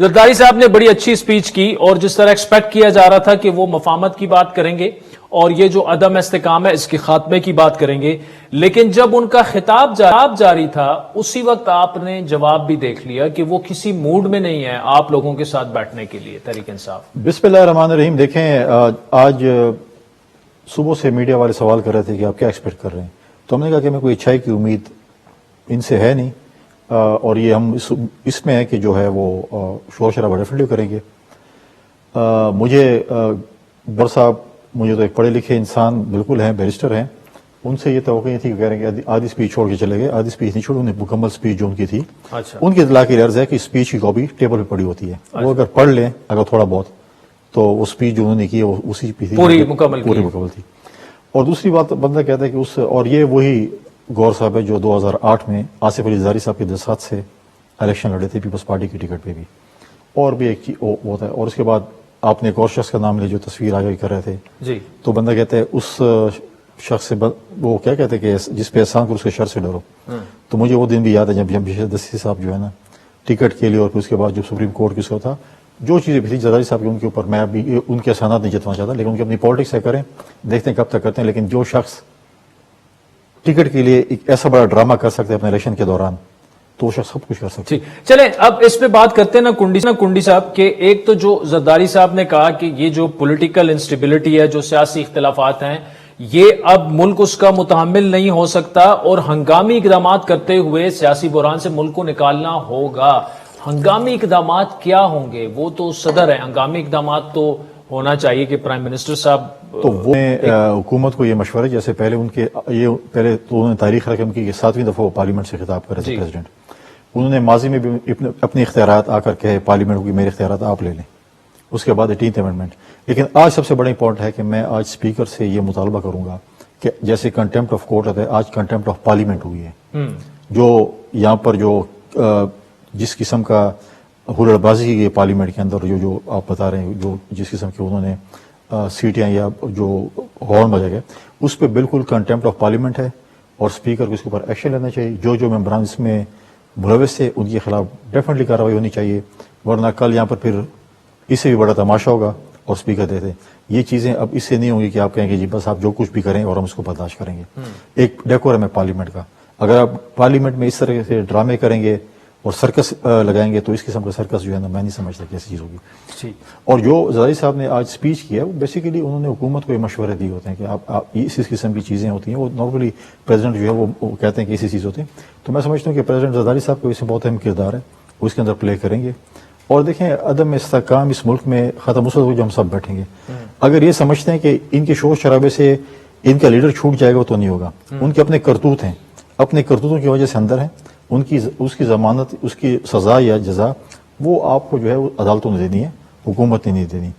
زرداری صاحب نے بڑی اچھی سپیچ کی اور جس طرح ایکسپیکٹ کیا جا رہا تھا کہ وہ مفاہمت کی بات کریں گے اور یہ جو عدم استحکام ہے اس کے خاتمے کی بات کریں گے، لیکن جب ان کا خطاب جاری تھا اسی وقت آپ نے جواب بھی دیکھ لیا کہ وہ کسی موڈ میں نہیں ہے آپ لوگوں کے ساتھ بیٹھنے کے لیے تحریک انصاف۔ بسم اللہ الرحمن الرحیم۔ دیکھیں، آج صبح سے میڈیا والے سوال کر رہے تھے کہ آپ کیا ایکسپیکٹ کر رہے ہیں، تو ہم نے کہا کہ ہمیں کوئی اچھائی کی امید ان سے ہے نہیں، اور یہ ہم اس میں ہے کہ جو ہے وہ شور شرابہ ڈیفینیٹلی کریں گے۔ مجھے بر صاحب مجھے تو ایک پڑھے لکھے انسان بالکل ہیں، بیرسٹر ہیں، ان سے یہ توقع نہیں تھی کہ کہہ رہے ہیں کہ آدھی سپیچ چھوڑ کے چلے گئے۔ آدھی سپیچ نہیں چھوڑی، انہیں مکمل سپیچ جو ان کی تھی ان کی اطلاع کی عرض ہے کہ سپیچ کی کاپی ٹیبل پہ پڑی ہوتی ہے، وہ اگر پڑھ لیں اگر تھوڑا بہت تو وہ سپیچ جو انہوں نے کی ہے وہ اسی پہ پوری مکمل تھی۔ اور دوسری بات بندہ کہتا ہے کہ اور یہ وہی گور صاحب ہے جو 2008 میں آصف علی زرداری صاحب کے دستخط سے الیکشن لڑے تھے پیپلز پارٹی کی ٹکٹ پہ بھی، اور بھی ایک چیز ہوتا ہے۔ اور اس کے بعد آپ نے ایک اور شخص کا نام لے جو تصویر آگے کر رہے تھے جی، تو بندہ کہتا ہے اس شخص سے وہ کیا کہتے ہیں کہ جس پہ احسان کرو اس کے شر سے ڈرو۔ تو مجھے وہ دن بھی یاد ہے جب دستی صاحب جو ہے نا ٹکٹ کے لیے اور پھر اس کے بعد جب سپریم کورٹ کس کو تھا جو چیزیں بھی تھی زرداری صاحب کے ان کے اوپر میں بھی ان کے احسانات نہیں جتنا چاہتا، لیکن ان کی اپنی پالیٹکس ہے، کریں دیکھتے ہیں کب تک کرتے ہیں، لیکن جو شخص ٹکٹ کے لیے ایک ایسا بڑا ڈرامہ کر سکتے ہیں اپنے الیکشن کے دوران تو وہ شخص سب کچھ کر سکتے ہیں۔ چلیں اب اس پہ بات کرتے ہیں نا کنڈی صاحب کہ ایک تو جو زرداری صاحب نے کہا کہ یہ جو پولیٹیکل انسٹیبلٹی ہے، جو سیاسی اختلافات ہیں، یہ اب ملک اس کا متحمل نہیں ہو سکتا اور ہنگامی اقدامات کرتے ہوئے سیاسی بحران سے ملک کو نکالنا ہوگا۔ ہنگامی اقدامات کیا ہوں گے؟ وہ تو صدر ہے، ہنگامی اقدامات تو ہونا چاہیے کہ پرائم منسٹر صاحب تو وہ حکومت کو یہ مشورہ جیسے پہلے ان کے پہلے تو انہوں نے تاریخ رکھی ان کی کہ 7ویں دفعہ وہ پارلیمنٹ سے خطاب کر رہے تھے پریزیڈنٹ، انہوں نے ماضی میں بھی اپنے اختیارات آ کر کہے پارلیمنٹ کو کہ میرے اختیارات آپ لے لیں، اس کے بعد 18th امینڈمنٹ۔ لیکن آج سب سے بڑا امپورٹنٹ ہے کہ میں آج اسپیکر سے یہ مطالبہ کروں گا کہ جیسے کنٹمپٹ آف کورٹ ہے آج کنٹمپٹ آف پارلیمنٹ ہوئی ہے، جو یہاں پر جو جس قسم کا ہلڑ بازی کی گئی پارلیمنٹ کے اندر، جو آپ بتا رہے ہیں جو جس قسم کی انہوں نے سیٹیاں یا جو ہارن بجا گئے، اس پہ بالکل کنٹمپٹ آف پارلیمنٹ ہے اور اسپیکر کو اس کے اوپر ایکشن لینا چاہیے۔ جو ممبران اس میں ملوث تھے ان کے خلاف ڈیفینیٹلی کارروائی ہونی چاہیے، ورنہ کل یہاں پر پھر اس سے بھی بڑا تماشا ہوگا اور اسپیکر دیتے یہ چیزیں اب اس سے نہیں ہوں گی کہ آپ کہیں گے جی بس آپ جو کچھ بھی کریں اور ہم اس کو برداشت کریں گے۔ ایک ڈیکورم ہے پارلیمنٹ کا، اگر آپ پارلیمنٹ میں اس طرح سے ڈرامے کریں گے اور سرکس لگائیں گے تو اس قسم کا سرکس جو ہے نا میں نہیں سمجھتا کیسی چیز ہوگی۔ اور جو زرداری صاحب نے آج سپیچ کیا وہ بیسیکلی انہوں نے حکومت کو یہ مشورے دیے ہوتے ہیں کہ آپ اس قسم کی چیزیں ہوتی ہیں، وہ نارملی پریزیڈنٹ جو ہے وہ کہتے ہیں کہ ایسی چیز ہوتی ہے، تو میں سمجھتا ہوں کہ پریزیڈنٹ زرداری صاحب کو اس میں بہت اہم کردار ہے، وہ اس کے اندر پلے کریں گے۔ اور دیکھیں عدم استحکام اس ملک میں ختم اس وقت جو ہم سب بیٹھیں گے، اگر یہ سمجھتے ہیں کہ ان کے شور شرابے سے ان کا لیڈر چھوٹ جائے گا تو نہیں ہوگا، ان کے اپنے کرتوت ہیں، اپنے کرتوتوں کی وجہ سے اندر ہیں، اس کی ضمانت اس کی سزا یا جزا وہ آپ کو جو ہے وہ عدالتوں نے دینی ہے، حکومت نے نہیں دینی۔